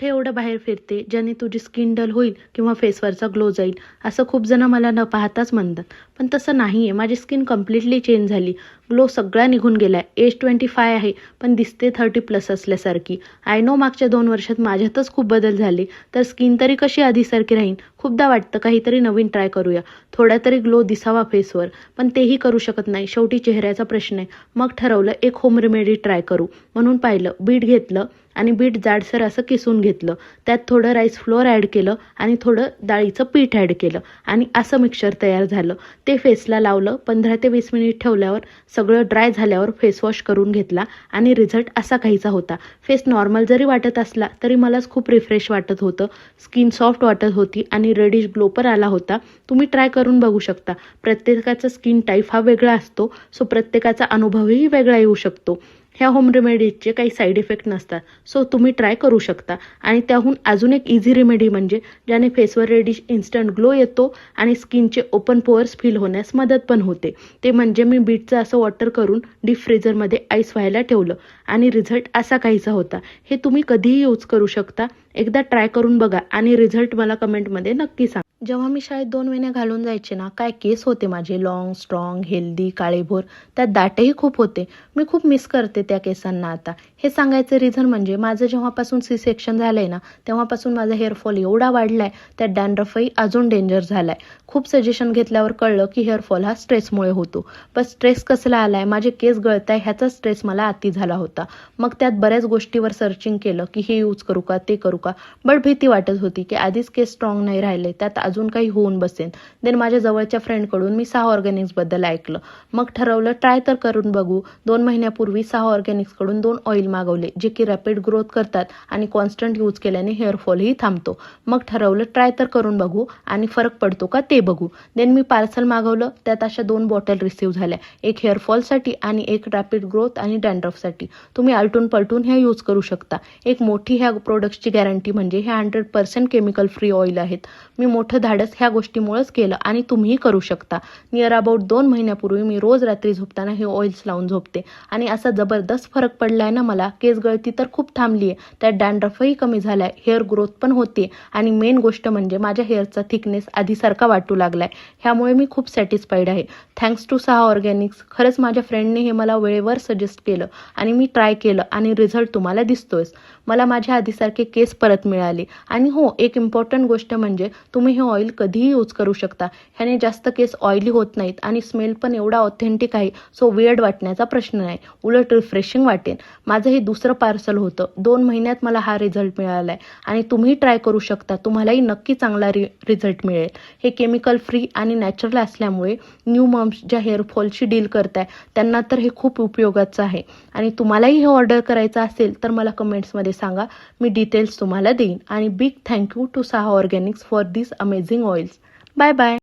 कुठे एवढं बाहेर फिरते ज्याने तुझी स्किन डल होईल किंवा फेसवरचा ग्लो जाईल, असं खूप जण मला न पाहताच म्हणतात. पण तसं नाही आहे. माझी स्किन कम्प्लिटली चेंज झाली. ग्लो सगळा निघून गेला आहे. एज 25 आहे, पण दिसते 30+ असल्यासारखी. आय नो मागच्या 2 वर्षात माझ्यातच खूप बदल झाले, तर स्किन तरी कशी आधीसारखी राहीन. खूपदा वाटतं काहीतरी नवीन ट्राय करूया, थोडा तरी ग्लो दिसावा फेसवर. पण तेही करू शकत नाही. शेवटी चेहऱ्याचा प्रश्न आहे. मग ठरवलं एक होम रेमेडी ट्राय करू. म्हणून पाहिलं, बीट घेतलं आणि बीट जाडसर असं किसून घेतलं. त्यात थोडं राईस फ्लोअर ॲड केलं आणि थोडं डाळीचं पीठ ॲड केलं आणि असं मिक्सचर तयार झालं. ते फेसला लावलं. 15 ते 20 मिनिट ठेवल्यावर सगळं ड्राय झाल्यावर फेस वॉश करून घेतला आणि रिझल्ट असा काहीचा होता. फेस नॉर्मल जरी वाटत असला तरी मलाच खूप रिफ्रेश वाटत होतं. स्किन सॉफ्ट वाटत होती आणि रेडिश ग्लो पण आला होता. तुम्ही ट्राय करून बघू शकता. प्रत्येकाचा स्किन टाईप हा वेगळा असतो, सो प्रत्येकाचा अनुभवही वेगळा येऊ शकतो. ह्या होम रेमेडीजचे काही साईड इफेक्ट नसतात, सो तुम्ही ट्राय करू शकता. आणि त्याहून अजून एक इझी रेमेडी म्हणजे ज्याने फेसवर रेडिश इन्स्टंट ग्लो येतो आणि स्किनचे ओपन पोअर्स फील होण्यास मदत पण होते. ते म्हणजे मी बीटचं असं वॉटर करून डीप फ्रीझरमध्ये आईस व्हायला ठेवलं आणि रिझल्ट असा काहीचा होता. हे तुम्ही कधीही यूज करू शकता. एकदा ट्राय करून बघा आणि रिझल्ट मला कमेंटमध्ये नक्की सांगा. जेव्हा मी शाळेत 2 वेण्या घालून जायचे ना, काय केस होते माझे, लॉंग, स्ट्रॉंग, हेल्दी, काळेभोर. त्यात दाटही खूप होते. मी खूप मिस करते त्या केसांना आता. हे सांगायचं रिझन म्हणजे माझं जेव्हापासून C-सेक्शन झालंय ना, तेव्हापासून माझा हेअरफॉल एवढा वाढलाय, त्यात डॅन्ड्रफही अजून डेंजर झालाय. खूप सजेशन घेतल्यावर कळलं की हेअरफॉल हा स्ट्रेसमुळे होतो. पण स्ट्रेस कसला आलाय, माझे केस गळताय ह्याचा स्ट्रेस मला अति झाला होता. मग त्यात बऱ्याच गोष्टीवर सर्चिंग केलं की हे यूज करू का, ते करू का. बट भीती वाटत होती की आधीच केस स्ट्रॉंग नाही राहिले, त्यात अजून काही होऊन बसेन. देन माझ्या जवळच्या फ्रेंडकडून मी 6 ऑर्गॅनिक्सबद्दल ऐकलं. मग ठरवलं ट्राय तर करून बघू. 2 महिन्यापूर्वी 6 ऑर्गॅनिक्सकडून 2 ऑइल मागवले, जे की रॅपिड ग्रोथ करतात आणि कॉन्स्टंट यूज केल्याने हेअरफॉलही थांबतो. मग ठरवलं ट्राय तर करून बघू आणि फरक पडतो का ते बघू. देन मी पार्सल मागवलं. त्यात अशा 2 बॉटल रिसीव्ह झाल्या, एक हेअरफॉलसाठी आणि एक रॅपिड ग्रोथ आणि डॅन्ड्रफसाठी. तुम्ही आलटून पलटून हे यूज करू शकता. एक मोठी ह्या प्रोडक्ट्सची गॅरंटी म्हणजे हे 100% केमिकल फ्री ऑइल आहेत. मी मोठं धाडस ह्या गोष्टीमुळेच केलं आणि तुम्हीही करू शकता. नियर अबाउट 2 महिन्यापूर्वी मी रोज रात्री झोपताना हे ऑइल्स लावून झोपते आणि असा जबरदस्त फरक पडलाय ना मला. केस गळती तर खूप थांबली आहे, त्यात डॅन्ड्रफही कमी झालाय, हेअर ग्रोथ पण होते आणि मेन गोष्ट म्हणजे माझ्या हेअरचा थिकनेस आधीसारखा वाटू लागलाय. ह्यामुळे मी खूप सॅटिस्फाईड आहे. Thanks to 6 organics. खरंच माझ्या फ्रेंडने हे मला वेळेवर सजेस्ट केलं आणि मी ट्राय केलं आणि रिझल्ट तुम्हाला दिसतोयच. मला माझ्या आधीसारखे केस परत मिळाले. आणि हो, एक इम्पॉर्टंट गोष्ट म्हणजे तुम्ही हे ऑइल कधीही यूज करू शकता. ह्याने जास्त केस ऑइली होत नाहीत आणि स्मेल पण एवढा ऑथेंटिक आहे, सो वियर्ड वाटण्याचा प्रश्न नाही, उलट रिफ्रेशिंग वाटेल. माझं हे दुसरं पार्सल होतं. 2 महिन्यात मला हा रिझल्ट मिळाला आहे आणि तुम्ही ट्राय करू शकता. तुम्हालाही नक्की चांगला रिझल्ट मिळेल. हे केमिकल फ्री आणि नॅचरल असल्यामुळे न्यू मॉम्स ज्या हेअरफॉलशी डील करताय त्यांना तर हे खूप उपयोगाचं आहे. आणि तुम्हालाही हे ऑर्डर करायचं असेल तर मला कमेंट्समध्ये सांगा. मी डिटेल्स तुम्हाला देईन. आणि big thank you to 6 organics for this amazing oils. Bye bye.